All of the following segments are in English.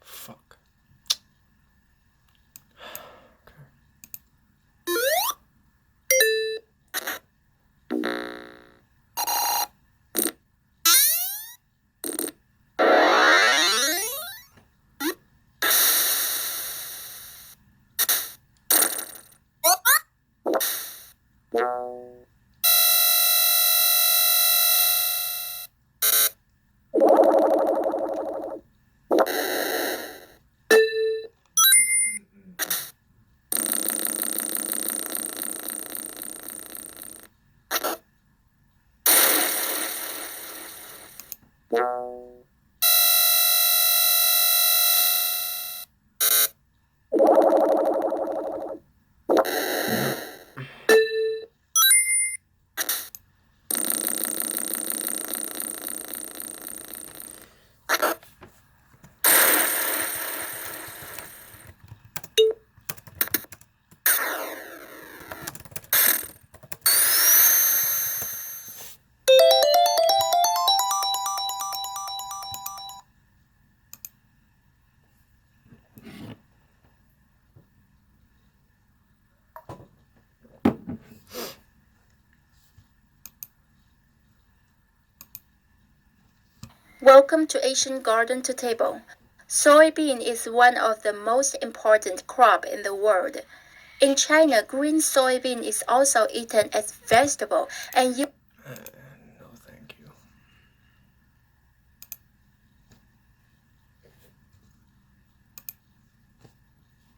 Fuck. Welcome to Asian Garden to Table. Soybean is one of the most important crop in the world. In China, green soybean is also eaten as vegetable and you No, thank you.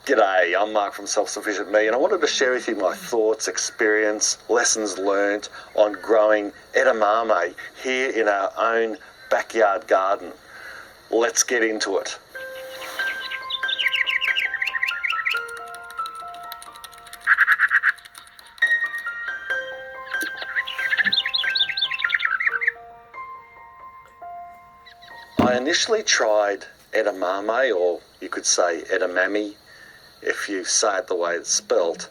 G'day, I'm Mark from Self-Sufficient Me, and I wanted to share with you my thoughts, experience, lessons learnt on growing edamame here in our own backyard garden. Let's get into it. I initially tried edamame, or you could say edamame if you say it the way it's spelt,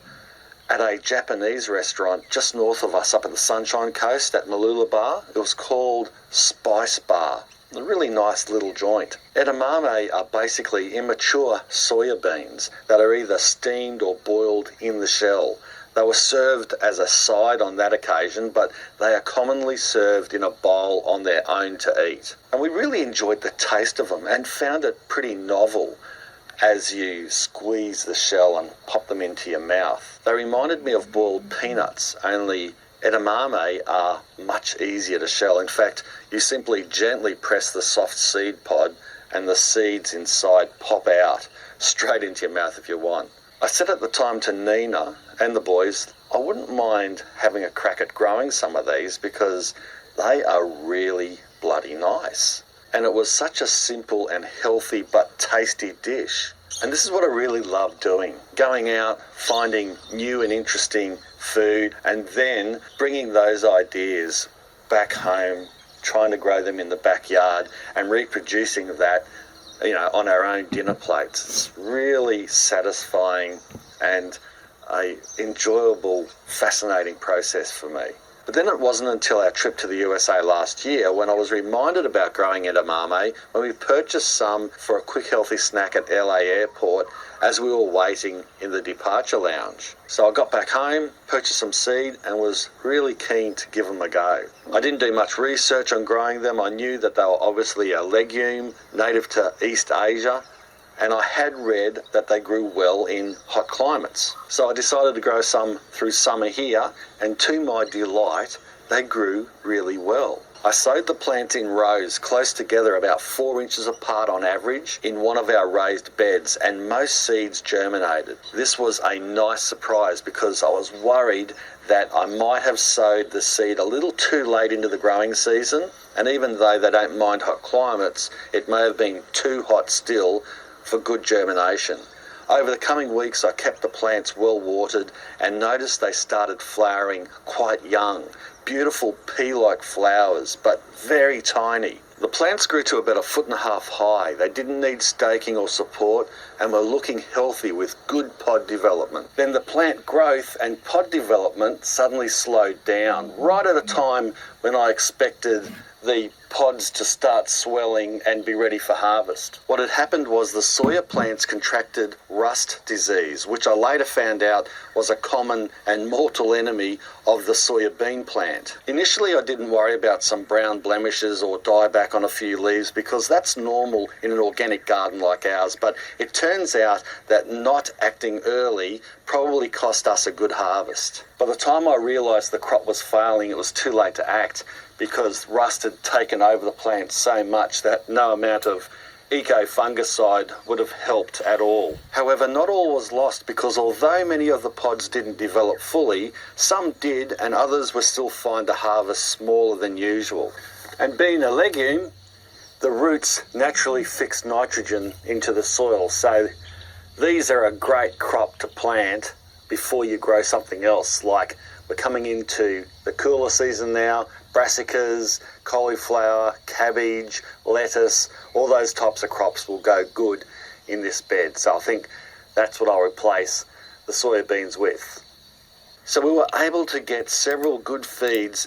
at a Japanese restaurant just north of us up at the Sunshine Coast at Malula Bar. It was called Spice Bar. A really nice little joint. Edamame are basically immature soya beans that are either steamed or boiled in the shell. They were served as a side on that occasion, but they are commonly served in a bowl on their own to eat. And we really enjoyed the taste of them and found it pretty novel as you squeeze the shell and pop them into your mouth. They reminded me of boiled peanuts, only edamame are much easier to shell. In fact, you simply gently press the soft seed pod and the seeds inside pop out straight into your mouth if you want. I said at the time to Nina and the boys, I wouldn't mind having a crack at growing some of these because they are really bloody nice. And it was such a simple and healthy but tasty dish. And this is what I really love doing, going out, finding new and interesting food, and then bringing those ideas back home, trying to grow them in the backyard and reproducing that, on our own dinner plates. It's really satisfying and an enjoyable, fascinating process for me. But then it wasn't until our trip to the USA last year when I was reminded about growing edamame when we purchased some for a quick healthy snack at LA Airport as we were waiting in the departure lounge. So I got back home, purchased some seed and was really keen to give them a go. I didn't do much research on growing them. I knew that they were obviously a legume native to East Asia, and I had read that they grew well in hot climates. So I decided to grow some through summer here, and to my delight, they grew really well. I sowed the plants in rows close together, about 4 inches apart on average, in one of our raised beds, and most seeds germinated. This was a nice surprise because I was worried that I might have sowed the seed a little too late into the growing season, and even though they don't mind hot climates, it may have been too hot still for good germination. Over the coming weeks, I kept the plants well watered and noticed they started flowering quite young. Beautiful pea-like flowers, but very tiny. The plants grew to about 1.5 feet high. They didn't need staking or support and were looking healthy with good pod development. Then the plant growth and pod development suddenly slowed down, right at a time when I expected the pods to start swelling and be ready for harvest. What had happened was the soya plants contracted rust disease, which I later found out was a common and mortal enemy of the soya bean plant. Initially, I didn't worry about some brown blemishes or dieback on a few leaves because that's normal in an organic garden like ours, but it turns out that not acting early probably cost us a good harvest. By the time I realised the crop was failing, it was too late to act because rust had taken over the plant so much that no amount of eco-fungicide would have helped at all. However, not all was lost because although many of the pods didn't develop fully, some did and others were still fine to harvest smaller than usual. And being a legume, the roots naturally fix nitrogen into the soil, so these are a great crop to plant before you grow something else. Like, we're coming into the cooler season now, brassicas, cauliflower, cabbage, lettuce, all those types of crops will go good in this bed. So I think that's what I'll replace the soybeans with. So we were able to get several good feeds.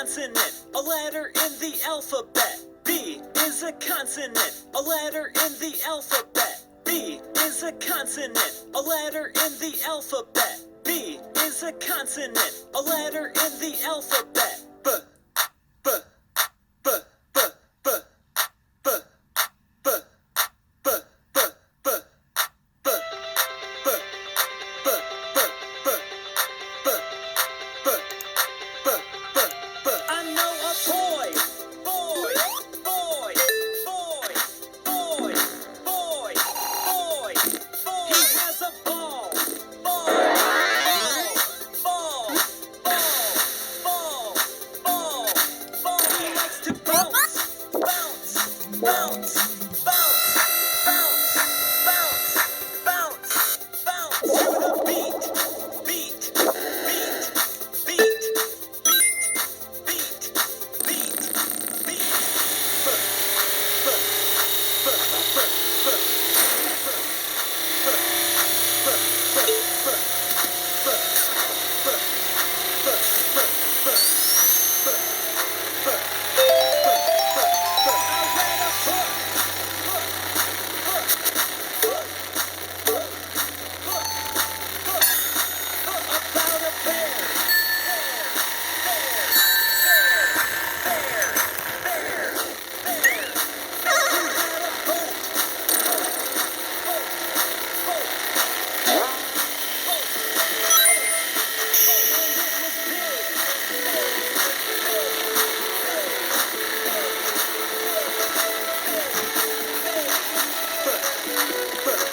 consonant, a letter in the alphabet. B is a consonant, a letter in the alphabet. B is a consonant, a letter in the alphabet. B is a consonant, a letter in the alphabet. B, b, b, b, b, b, b, b, b, b, b, b, I know a boy, boy, boy, boy, boy, boy, boy, boy. He has a ball, ball, ball, ball, ball, ball, But